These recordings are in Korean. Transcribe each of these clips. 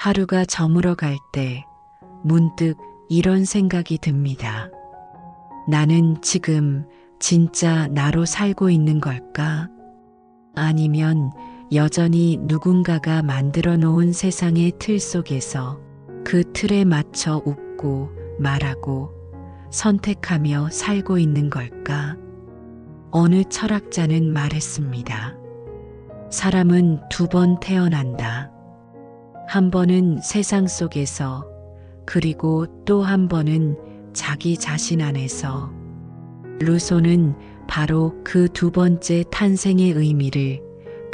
하루가 저물어 갈 때 문득 이런 생각이 듭니다. 나는 지금 진짜 나로 살고 있는 걸까? 아니면 여전히 누군가가 만들어 놓은 세상의 틀 속에서 그 틀에 맞춰 웃고 말하고 선택하며 살고 있는 걸까? 어느 철학자는 말했습니다. 사람은 두 번 태어난다. 한 번은 세상 속에서, 그리고 또 한 번은 자기 자신 안에서. 루소는 바로 그 두 번째 탄생의 의미를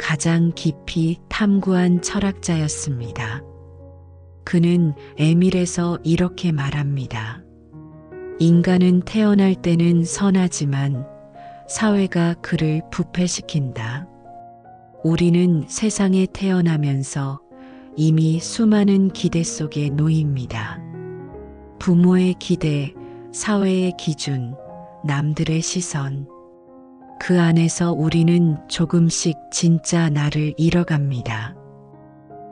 가장 깊이 탐구한 철학자였습니다. 그는 에밀에서 이렇게 말합니다. 인간은 태어날 때는 선하지만 사회가 그를 부패시킨다. 우리는 세상에 태어나면서 이미 수많은 기대 속에 놓입니다. 부모의 기대, 사회의 기준, 남들의 시선. 그 안에서 우리는 조금씩 진짜 나를 잃어갑니다.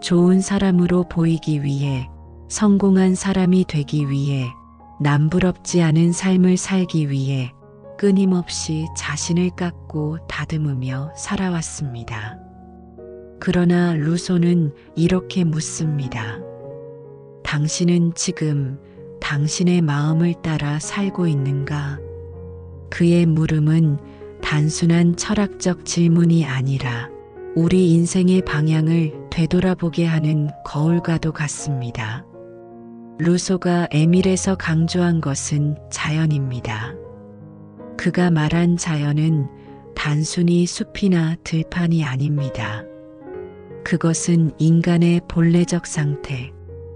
좋은 사람으로 보이기 위해, 성공한 사람이 되기 위해, 남부럽지 않은 삶을 살기 위해 끊임없이 자신을 깎고 다듬으며 살아왔습니다. 그러나 루소는 이렇게 묻습니다. 당신은 지금 당신의 마음을 따라 살고 있는가? 그의 물음은 단순한 철학적 질문이 아니라 우리 인생의 방향을 되돌아보게 하는 거울과도 같습니다. 루소가 에밀에서 강조한 것은 자연입니다. 그가 말한 자연은 단순히 숲이나 들판이 아닙니다. 그것은 인간의 본래적 상태,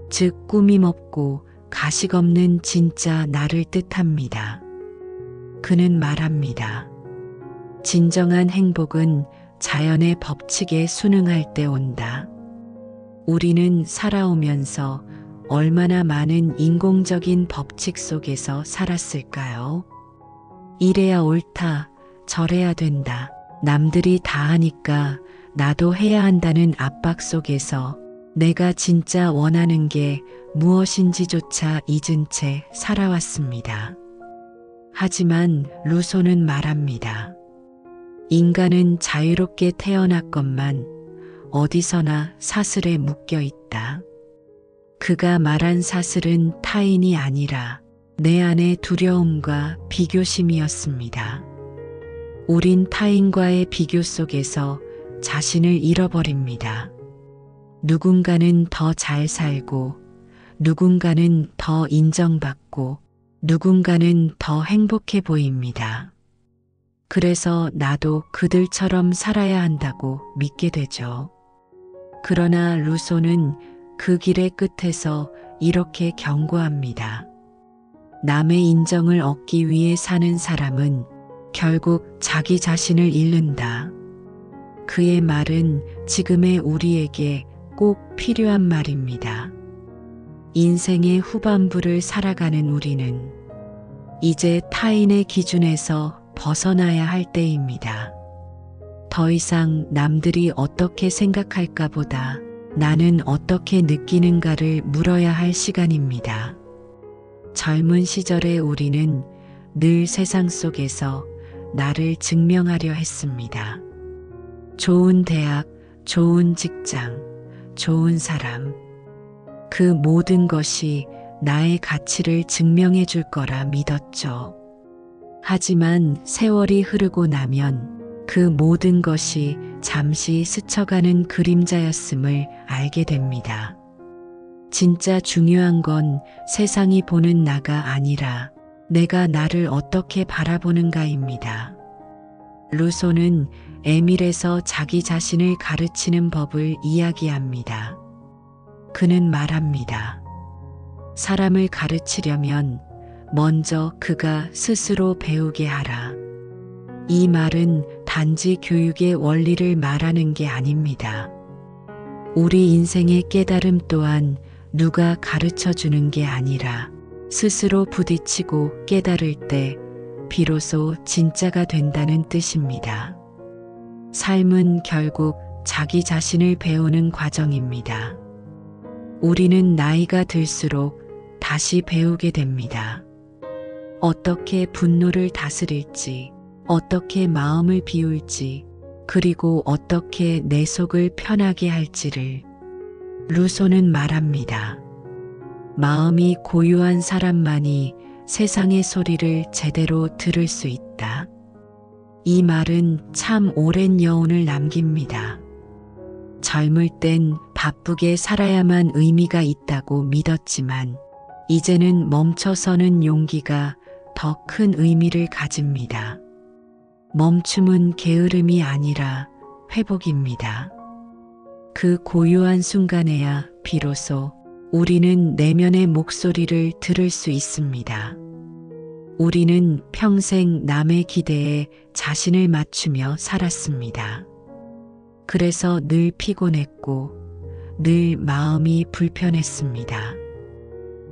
즉 꾸밈 없고 가식 없는 진짜 나를 뜻합니다. 그는 말합니다. 진정한 행복은 자연의 법칙에 순응할 때 온다. 우리는 살아오면서 얼마나 많은 인공적인 법칙 속에서 살았을까요? 이래야 옳다, 저래야 된다, 남들이 다 하니까 나도 해야 한다는 압박 속에서 내가 진짜 원하는 게 무엇인지조차 잊은 채 살아왔습니다. 하지만 루소는 말합니다. 인간은 자유롭게 태어났건만 어디서나 사슬에 묶여 있다. 그가 말한 사슬은 타인이 아니라 내 안의 두려움과 비교심이었습니다. 우린 타인과의 비교 속에서 자신을 잃어버립니다. 누군가는 더 잘 살고, 누군가는 더 인정받고, 누군가는 더 행복해 보입니다. 그래서 나도 그들처럼 살아야 한다고 믿게 되죠. 그러나 루소는 그 길의 끝에서 이렇게 경고합니다. 남의 인정을 얻기 위해 사는 사람은 결국 자기 자신을 잃는다. 그의 말은 지금의 우리에게 꼭 필요한 말입니다. 인생의 후반부를 살아가는 우리는 이제 타인의 기준에서 벗어나야 할 때입니다. 더 이상 남들이 어떻게 생각할까 보다 나는 어떻게 느끼는가를 물어야 할 시간입니다. 젊은 시절의 우리는 늘 세상 속에서 나를 증명하려 했습니다. 좋은 대학, 좋은 직장, 좋은 사람. 그 모든 것이 나의 가치를 증명해 줄 거라 믿었죠. 하지만 세월이 흐르고 나면 그 모든 것이 잠시 스쳐가는 그림자였음을 알게 됩니다. 진짜 중요한 건 세상이 보는 나가 아니라 내가 나를 어떻게 바라보는가입니다. 루소는 에밀에서 자기 자신을 가르치는 법을 이야기합니다. 그는 말합니다. 사람을 가르치려면 먼저 그가 스스로 배우게 하라. 이 말은 단지 교육의 원리를 말하는 게 아닙니다. 우리 인생의 깨달음 또한 누가 가르쳐 주는 게 아니라 스스로 부딪히고 깨달을 때 비로소 진짜가 된다는 뜻입니다. 삶은 결국 자기 자신을 배우는 과정입니다. 우리는 나이가 들수록 다시 배우게 됩니다. 어떻게 분노를 다스릴지, 어떻게 마음을 비울지, 그리고 어떻게 내 속을 편하게 할지를. 루소는 말합니다. 마음이 고요한 사람만이 세상의 소리를 제대로 들을 수 있다. 이 말은 참 오랜 여운을 남깁니다. 젊을 땐 바쁘게 살아야만 의미가 있다고 믿었지만 이제는 멈춰서는 용기가 더 큰 의미를 가집니다. 멈춤은 게으름이 아니라 회복입니다. 그 고요한 순간에야 비로소 우리는 내면의 목소리를 들을 수 있습니다. 우리는 평생 남의 기대에 자신을 맞추며 살았습니다. 그래서 늘 피곤했고 늘 마음이 불편했습니다.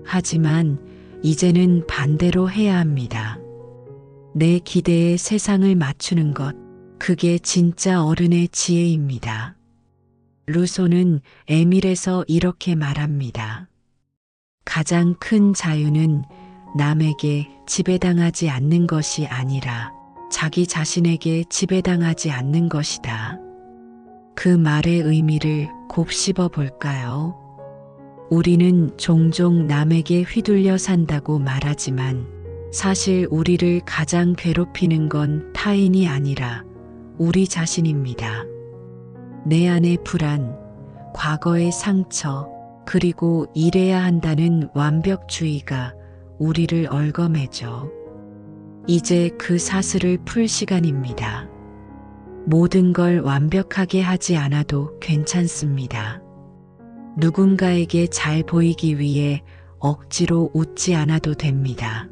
하지만 이제는 반대로 해야 합니다. 내 기대에 세상을 맞추는 것, 그게 진짜 어른의 지혜입니다. 루소는 에밀에서 이렇게 말합니다. 가장 큰 자유는 남에게 지배당하지 않는 것이 아니라 자기 자신에게 지배당하지 않는 것이다. 그 말의 의미를 곱씹어 볼까요? 우리는 종종 남에게 휘둘려 산다고 말하지만 사실 우리를 가장 괴롭히는 건 타인이 아니라 우리 자신입니다. 내 안의 불안, 과거의 상처, 그리고 이래야 한다는 완벽주의가 우리를 얽어매죠. 이제 그 사슬을 풀 시간입니다. 모든 걸 완벽하게 하지 않아도 괜찮습니다. 누군가에게 잘 보이기 위해 억지로 웃지 않아도 됩니다.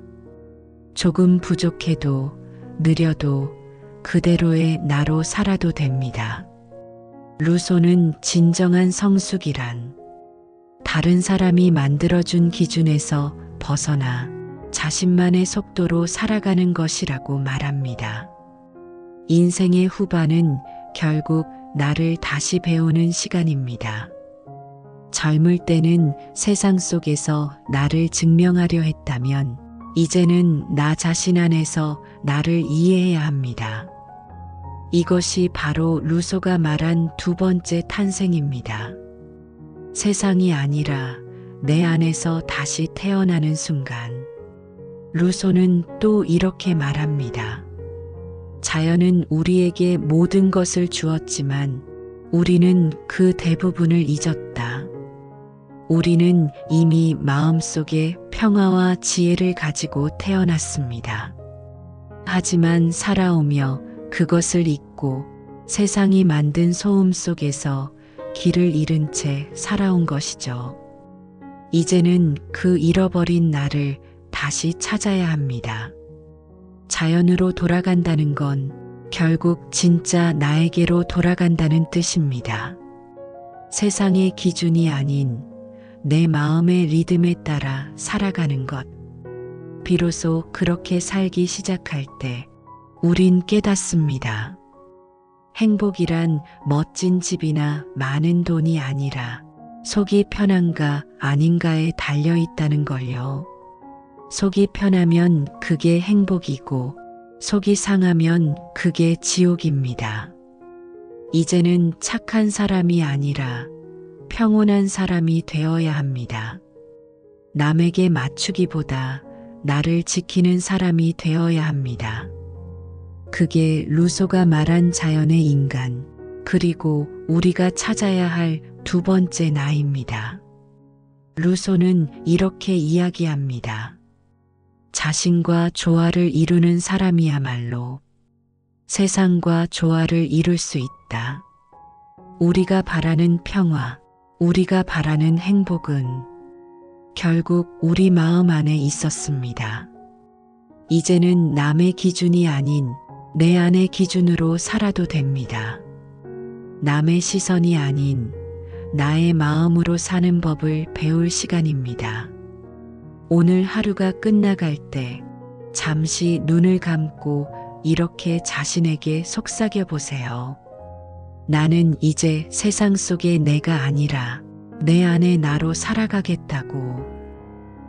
조금 부족해도 느려도 그대로의 나로 살아도 됩니다. 루소는 진정한 성숙이란 다른 사람이 만들어준 기준에서 벗어나 자신만의 속도로 살아가는 것이라고 말합니다. 인생의 후반은 결국 나를 다시 배우는 시간입니다. 젊을 때는 세상 속에서 나를 증명하려 했다면 이제는 나 자신 안에서 나를 이해해야 합니다. 이것이 바로 루소가 말한 두 번째 탄생입니다. 세상이 아니라 내 안에서 다시 태어나는 순간. 루소는 또 이렇게 말합니다. 자연은 우리에게 모든 것을 주었지만 우리는 그 대부분을 잊었다. 우리는 이미 마음속에 평화와 지혜를 가지고 태어났습니다. 하지만 살아오며 그것을 잊고 세상이 만든 소음 속에서 길을 잃은 채 살아온 것이죠. 이제는 그 잃어버린 나를 다시 찾아야 합니다. 자연으로 돌아간다는 건 결국 진짜 나에게로 돌아간다는 뜻입니다. 세상의 기준이 아닌 내 마음의 리듬에 따라 살아가는 것. 비로소 그렇게 살기 시작할 때 우린 깨닫습니다. 행복이란 멋진 집이나 많은 돈이 아니라 속이 편한가 아닌가에 달려 있다는 걸요. 속이 편하면 그게 행복이고 속이 상하면 그게 지옥입니다. 이제는 착한 사람이 아니라 평온한 사람이 되어야 합니다. 남에게 맞추기보다 나를 지키는 사람이 되어야 합니다. 그게 루소가 말한 자연의 인간, 그리고 우리가 찾아야 할 두 번째 나입니다. 루소는 이렇게 이야기합니다. 자신과 조화를 이루는 사람이야말로 세상과 조화를 이룰 수 있다. 우리가 바라는 평화, 우리가 바라는 행복은 결국 우리 마음 안에 있었습니다. 이제는 남의 기준이 아닌 내 안의 기준으로 살아도 됩니다. 남의 시선이 아닌 나의 마음으로 사는 법을 배울 시간입니다. 오늘 하루가 끝나갈 때 잠시 눈을 감고 이렇게 자신에게 속삭여 보세요. 나는 이제 세상 속의 내가 아니라 내 안에 나로 살아가겠다고.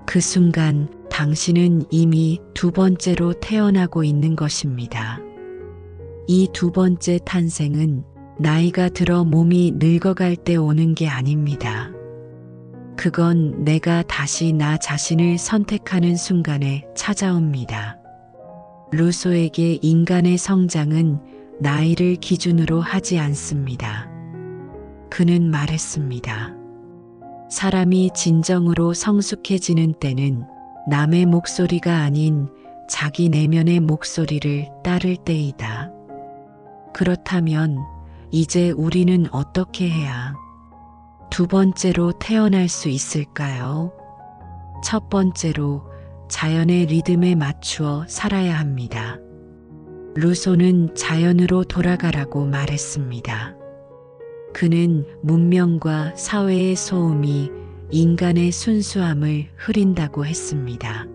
그 순간 당신은 이미 두 번째로 태어나고 있는 것입니다. 이 두 번째 탄생은 나이가 들어 몸이 늙어갈 때 오는 게 아닙니다. 그건 내가 다시 나 자신을 선택하는 순간에 찾아옵니다. 루소에게 인간의 성장은 나이를 기준으로 하지 않습니다. 그는 말했습니다. 사람이 진정으로 성숙해지는 때는 남의 목소리가 아닌 자기 내면의 목소리를 따를 때이다. 그렇다면 이제 우리는 어떻게 해야 두 번째로 태어날 수 있을까요? 첫 번째로 자연의 리듬에 맞추어 살아야 합니다. 루소는 자연으로 돌아가라고 말했습니다. 그는 문명과 사회의 소음이 인간의 순수함을 흐린다고 했습니다.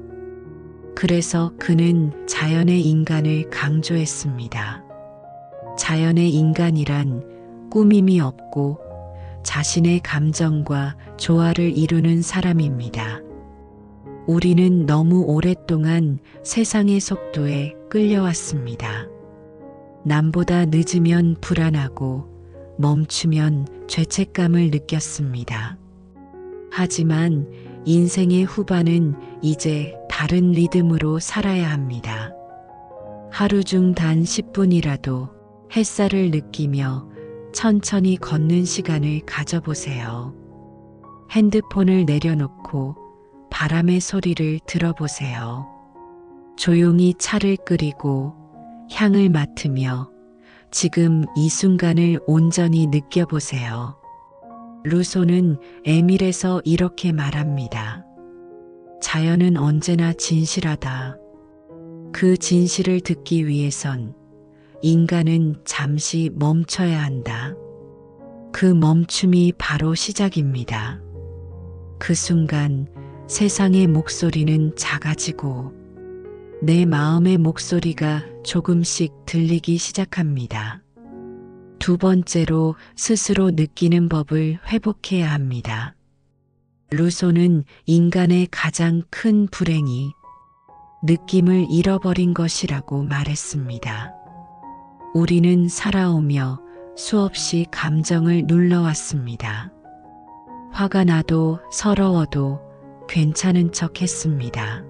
그래서 그는 자연의 인간을 강조했습니다. 자연의 인간이란 꾸밈이 없고 자신의 감정과 조화를 이루는 사람입니다. 우리는 너무 오랫동안 세상의 속도에 끌려왔습니다. 남보다 늦으면 불안하고 멈추면 죄책감을 느꼈습니다. 하지만 인생의 후반은 이제 다른 리듬으로 살아야 합니다. 하루 중 단 10분이라도 햇살을 느끼며 천천히 걷는 시간을 가져보세요. 핸드폰을 내려놓고 바람의 소리를 들어보세요. 조용히 차를 끓이고 향을 맡으며 지금 이 순간을 온전히 느껴보세요. 루소는 에밀에서 이렇게 말합니다. 자연은 언제나 진실하다. 그 진실을 듣기 위해선 인간은 잠시 멈춰야 한다. 그 멈춤이 바로 시작입니다. 그 순간 세상의 목소리는 작아지고 내 마음의 목소리가 조금씩 들리기 시작합니다. 두 번째로 스스로 느끼는 법을 회복해야 합니다. 루소는 인간의 가장 큰 불행이 느낌을 잃어버린 것이라고 말했습니다. 우리는 살아오며 수없이 감정을 눌러왔습니다. 화가 나도 서러워도 괜찮은 척 했습니다.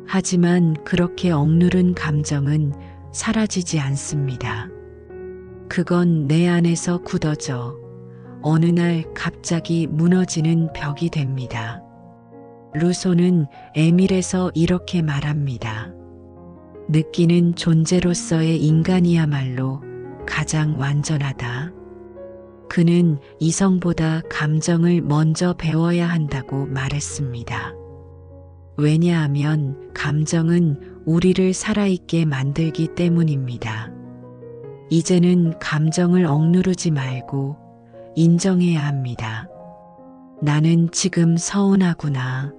하지만 그렇게 억누른 감정은 사라지지 않습니다. 그건 내 안에서 굳어져 어느 날 갑자기 무너지는 벽이 됩니다. 루소는 에밀에서 이렇게 말합니다. 느끼는 존재로서의 인간이야말로 가장 완전하다. 그는 이성보다 감정을 먼저 배워야 한다고 말했습니다. 왜냐하면 감정은 우리를 살아있게 만들기 때문입니다. 이제는 감정을 억누르지 말고 인정해야 합니다. 나는 지금 서운하구나.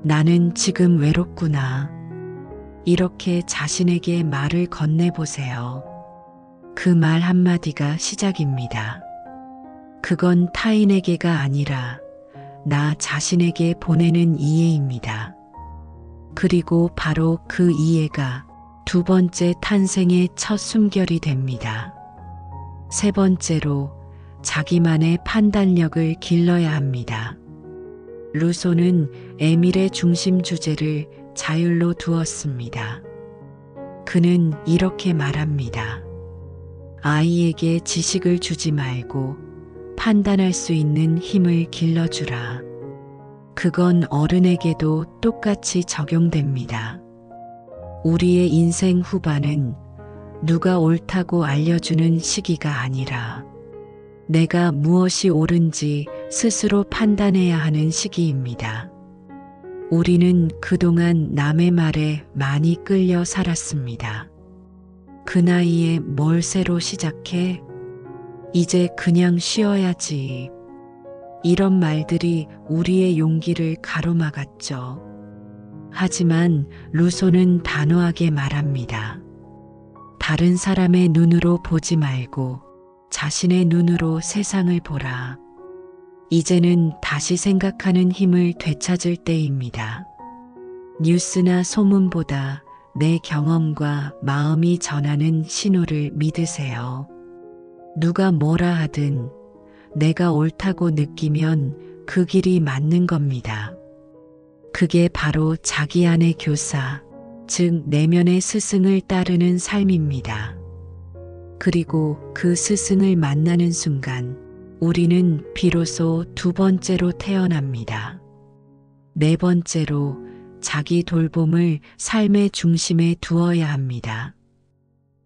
나는 지금 외롭구나. 이렇게 자신에게 말을 건네보세요. 그 말 한마디가 시작입니다. 그건 타인에게가 아니라 나 자신에게 보내는 이해입니다. 그리고 바로 그 이해가 두 번째 탄생의 첫 숨결이 됩니다. 세 번째로 자기만의 판단력을 길러야 합니다. 루소는 에밀의 중심 주제를 자율로 두었습니다. 그는 이렇게 말합니다. 아이에게 지식을 주지 말고 판단할 수 있는 힘을 길러주라. 그건 어른에게도 똑같이 적용됩니다. 우리의 인생 후반은 누가 옳다고 알려주는 시기가 아니라 내가 무엇이 옳은지 스스로 판단해야 하는 시기입니다. 우리는 그동안 남의 말에 많이 끌려 살았습니다. 그 나이에 뭘 새로 시작해? 이제 그냥 쉬어야지. 이런 말들이 우리의 용기를 가로막았죠. 하지만 루소는 단호하게 말합니다. 다른 사람의 눈으로 보지 말고 자신의 눈으로 세상을 보라. 이제는 다시 생각하는 힘을 되찾을 때입니다. 뉴스나 소문보다 내 경험과 마음이 전하는 신호를 믿으세요. 누가 뭐라 하든 내가 옳다고 느끼면 그 길이 맞는 겁니다. 그게 바로 자기 안의 교사, 즉 내면의 스승을 따르는 삶입니다. 그리고 그 스승을 만나는 순간 우리는 비로소 두 번째로 태어납니다. 네 번째로 자기 돌봄을 삶의 중심에 두어야 합니다.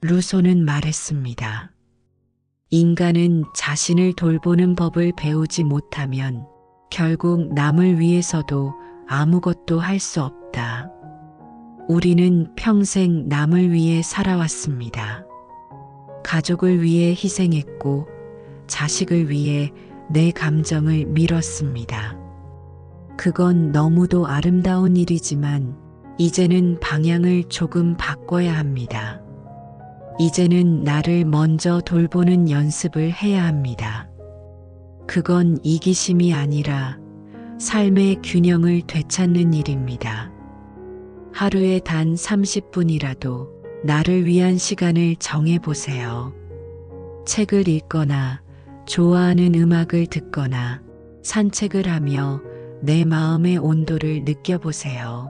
루소는 말했습니다. 인간은 자신을 돌보는 법을 배우지 못하면 결국 남을 위해서도 아무것도 할 수 없다. 우리는 평생 남을 위해 살아왔습니다. 가족을 위해 희생했고 자식을 위해 내 감정을 밀었습니다. 그건 너무도 아름다운 일이지만 이제는 방향을 조금 바꿔야 합니다. 이제는 나를 먼저 돌보는 연습을 해야 합니다. 그건 이기심이 아니라 삶의 균형을 되찾는 일입니다. 하루에 단 30분이라도 나를 위한 시간을 정해보세요. 책을 읽거나 좋아하는 음악을 듣거나 산책을 하며 내 마음의 온도를 느껴보세요.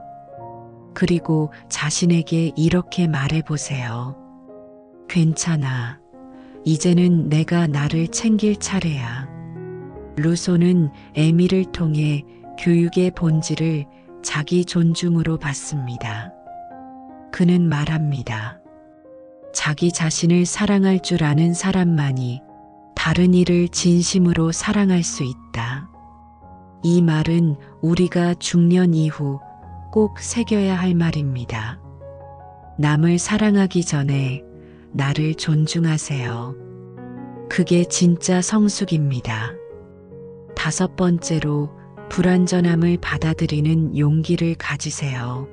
그리고 자신에게 이렇게 말해보세요. 괜찮아. 이제는 내가 나를 챙길 차례야. 루소는 에밀을 통해 교육의 본질을 자기 존중으로 봤습니다. 그는 말합니다. 자기 자신을 사랑할 줄 아는 사람만이 다른 이를 진심으로 사랑할 수 있다. 이 말은 우리가 중년 이후 꼭 새겨야 할 말입니다. 남을 사랑하기 전에 나를 존중하세요. 그게 진짜 성숙입니다. 다섯 번째로 불완전함을 받아들이는 용기를 가지세요.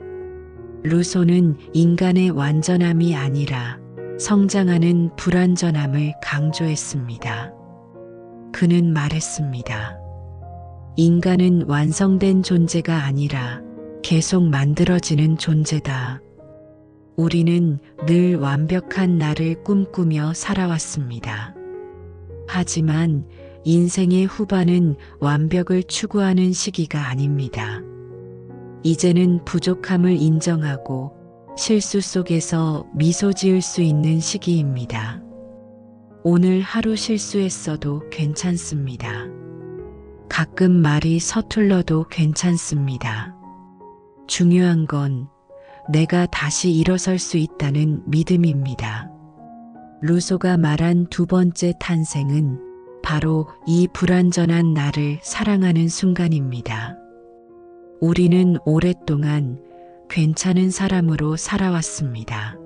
루소는 인간의 완전함이 아니라 성장하는 불완전함을 강조했습니다. 그는 말했습니다. 인간은 완성된 존재가 아니라 계속 만들어지는 존재다. 우리는 늘 완벽한 나를 꿈꾸며 살아왔습니다. 하지만 인생의 후반은 완벽을 추구하는 시기가 아닙니다. 이제는 부족함을 인정하고 실수 속에서 미소 지을 수 있는 시기입니다. 오늘 하루 실수했어도 괜찮습니다. 가끔 말이 서툴러도 괜찮습니다. 중요한 건 내가 다시 일어설 수 있다는 믿음입니다. 루소가 말한 두 번째 탄생은 바로 이 불완전한 나를 사랑하는 순간입니다. 우리는 오랫동안 괜찮은 사람으로 살아왔습니다.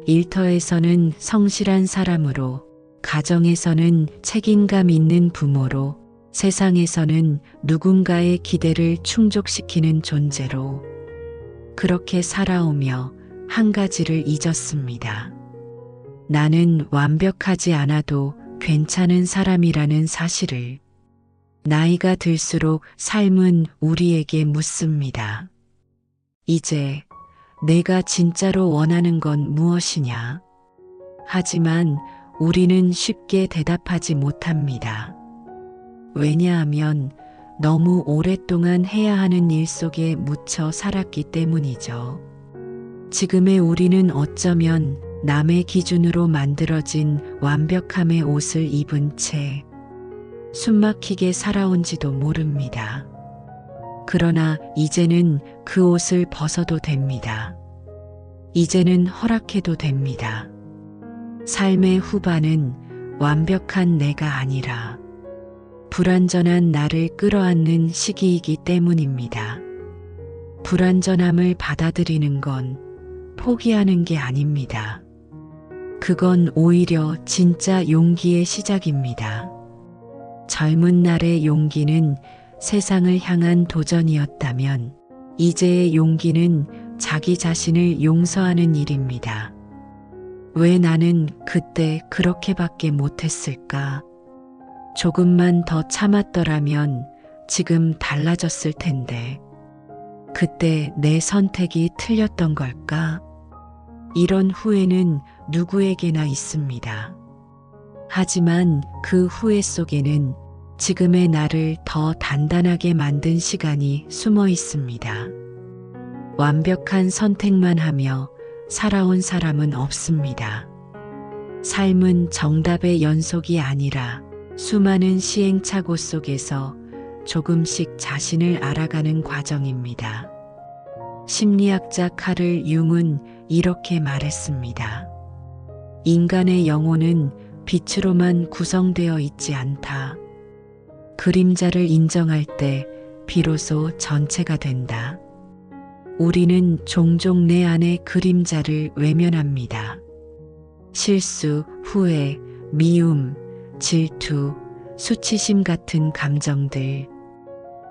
일터에서는 성실한 사람으로, 가정에서는 책임감 있는 부모로, 세상에서는 누군가의 기대를 충족시키는 존재로 그렇게 살아오며 한 가지를 잊었습니다. 나는 완벽하지 않아도 괜찮은 사람이라는 사실을. 나이가 들수록 삶은 우리에게 묻습니다. 이제 내가 진짜로 원하는 건 무엇이냐? 하지만 우리는 쉽게 대답하지 못합니다. 왜냐하면 너무 오랫동안 해야 하는 일 속에 묻혀 살았기 때문이죠. 지금의 우리는 어쩌면 남의 기준으로 만들어진 완벽함의 옷을 입은 채 숨막히게 살아온지도 모릅니다. 그러나 이제는 그 옷을 벗어도 됩니다. 이제는 허락해도 됩니다. 삶의 후반은 완벽한 내가 아니라 불완전한 나를 끌어안는 시기이기 때문입니다. 불완전함을 받아들이는 건 포기하는 게 아닙니다. 그건 오히려 진짜 용기의 시작입니다. 젊은 날의 용기는 세상을 향한 도전이었다면 이제의 용기는 자기 자신을 용서하는 일입니다. 왜 나는 그때 그렇게밖에 못했을까? 조금만 더 참았더라면 지금 달라졌을 텐데. 그때 내 선택이 틀렸던 걸까? 이런 후회는 누구에게나 있습니다. 하지만 그 후회 속에는 지금의 나를 더 단단하게 만든 시간이 숨어 있습니다. 완벽한 선택만 하며 살아온 사람은 없습니다. 삶은 정답의 연속이 아니라 수많은 시행착오 속에서 조금씩 자신을 알아가는 과정입니다. 심리학자 카를 융은 이렇게 말했습니다. 인간의 영혼은 빛으로만 구성되어 있지 않다. 그림자를 인정할 때 비로소 전체가 된다. 우리는 종종 내 안의 그림자를 외면합니다. 실수, 후회, 미움, 질투, 수치심 같은 감정들.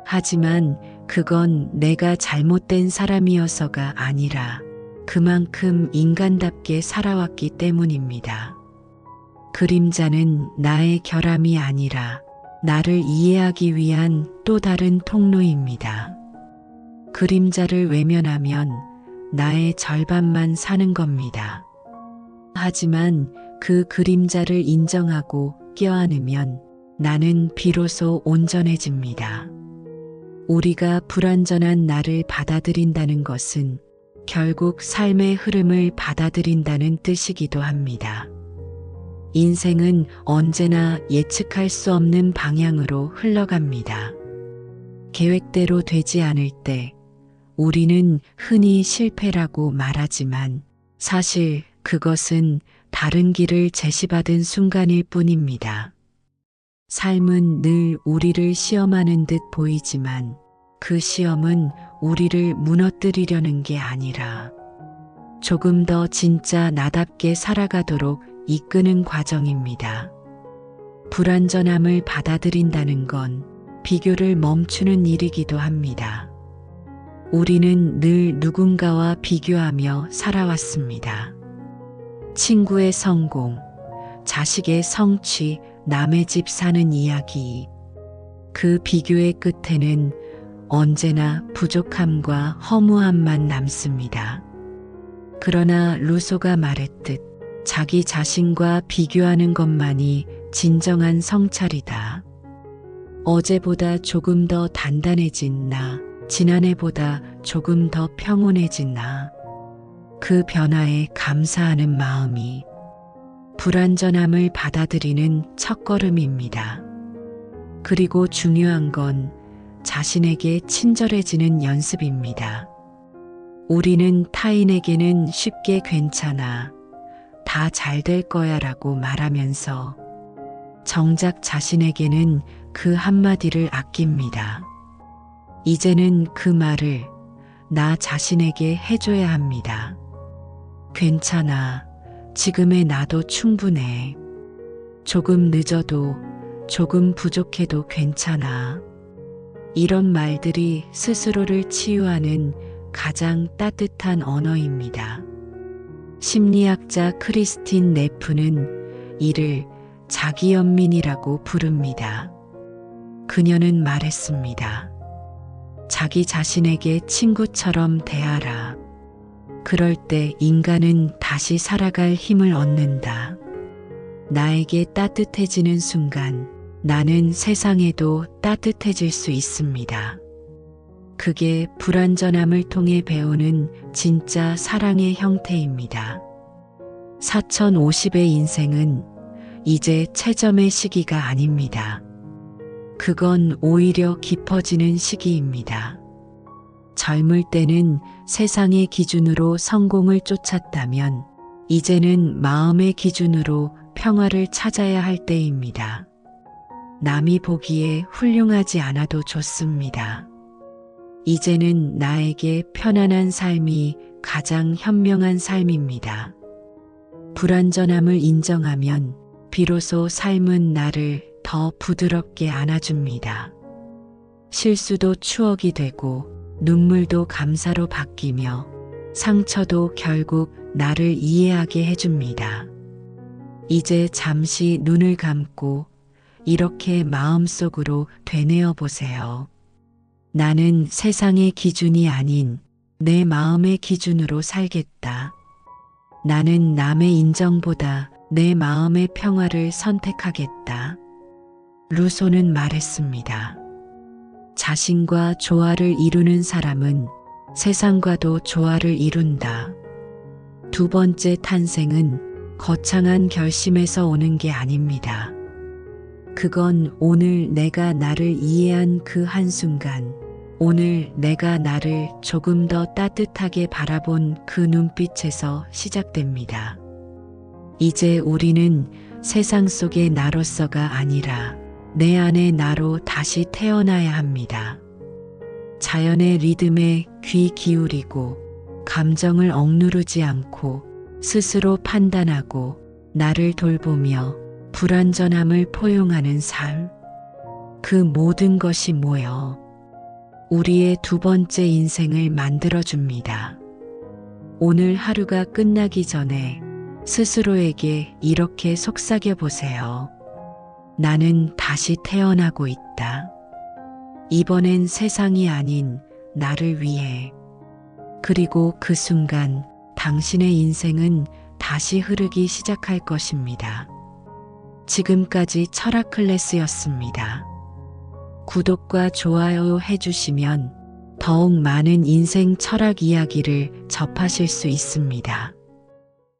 하지만 그건 내가 잘못된 사람이어서가 아니라 그만큼 인간답게 살아왔기 때문입니다. 그림자는 나의 결함이 아니라 나를 이해하기 위한 또 다른 통로입니다. 그림자를 외면하면 나의 절반만 사는 겁니다. 하지만 그 그림자를 인정하고 껴안으면 나는 비로소 온전해집니다. 우리가 불완전한 나를 받아들인다는 것은 결국 삶의 흐름을 받아들인다는 뜻이기도 합니다. 인생은 언제나 예측할 수 없는 방향으로 흘러갑니다. 계획대로 되지 않을 때 우리는 흔히 실패라고 말하지만 사실 그것은 다른 길을 제시받은 순간일 뿐입니다. 삶은 늘 우리를 시험하는 듯 보이지만 그 시험은 우리를 무너뜨리려는 게 아니라 조금 더 진짜 나답게 살아가도록 이끄는 과정입니다. 불완전함을 받아들인다는 건 비교를 멈추는 일이기도 합니다. 우리는 늘 누군가와 비교하며 살아왔습니다. 친구의 성공, 자식의 성취, 남의 집 사는 이야기. 그 비교의 끝에는 언제나 부족함과 허무함만 남습니다. 그러나 루소가 말했듯 자기 자신과 비교하는 것만이 진정한 성찰이다. 어제보다 조금 더 단단해진 나, 지난해보다 조금 더 평온해진 나. 그 변화에 감사하는 마음이 불완전함을 받아들이는 첫걸음입니다. 그리고 중요한 건 자신에게 친절해지는 연습입니다. 우리는 타인에게는 쉽게 괜찮아, 다 잘 될 거야 라고 말하면서 정작 자신에게는 그 한마디를 아낍니다. 이제는 그 말을 나 자신에게 해줘야 합니다. 괜찮아. 지금의 나도 충분해. 조금 늦어도, 조금 부족해도 괜찮아. 이런 말들이 스스로를 치유하는 가장 따뜻한 언어입니다. 심리학자 크리스틴 네프는 이를 자기연민이라고 부릅니다. 그녀는 말했습니다. 자기 자신에게 친구처럼 대하라. 그럴 때 인간은 다시 살아갈 힘을 얻는다. 나에게 따뜻해지는 순간 나는 세상에도 따뜻해질 수 있습니다. 그게 불완전함을 통해 배우는 진짜 사랑의 형태입니다. 4050의 인생은 이제 채점의 시기가 아닙니다. 그건 오히려 깊어지는 시기입니다. 젊을 때는 세상의 기준으로 성공을 쫓았다면 이제는 마음의 기준으로 평화를 찾아야 할 때입니다. 남이 보기에 훌륭하지 않아도 좋습니다. 이제는 나에게 편안한 삶이 가장 현명한 삶입니다. 불완전함을 인정하면 비로소 삶은 나를 더 부드럽게 안아줍니다. 실수도 추억이 되고 눈물도 감사로 바뀌며 상처도 결국 나를 이해하게 해줍니다. 이제 잠시 눈을 감고 이렇게 마음속으로 되뇌어 보세요. 나는 세상의 기준이 아닌 내 마음의 기준으로 살겠다. 나는 남의 인정보다 내 마음의 평화를 선택하겠다. 루소는 말했습니다. 자신과 조화를 이루는 사람은 세상과도 조화를 이룬다. 두 번째 탄생은 거창한 결심에서 오는 게 아닙니다. 그건 오늘 내가 나를 이해한 그 한순간, 오늘 내가 나를 조금 더 따뜻하게 바라본 그 눈빛에서 시작됩니다. 이제 우리는 세상 속의 나로서가 아니라 내 안의 나로 다시 태어나야 합니다. 자연의 리듬에 귀 기울이고 감정을 억누르지 않고 스스로 판단하고 나를 돌보며 불완전함을 포용하는 삶. 그 모든 것이 모여 우리의 두 번째 인생을 만들어줍니다. 오늘 하루가 끝나기 전에 스스로에게 이렇게 속삭여 보세요. 나는 다시 태어나고 있다. 이번엔 세상이 아닌 나를 위해. 그리고 그 순간 당신의 인생은 다시 흐르기 시작할 것입니다. 지금까지 철학 클래스였습니다. 구독과 좋아요 해주시면 더욱 많은 인생 철학 이야기를 접하실 수 있습니다.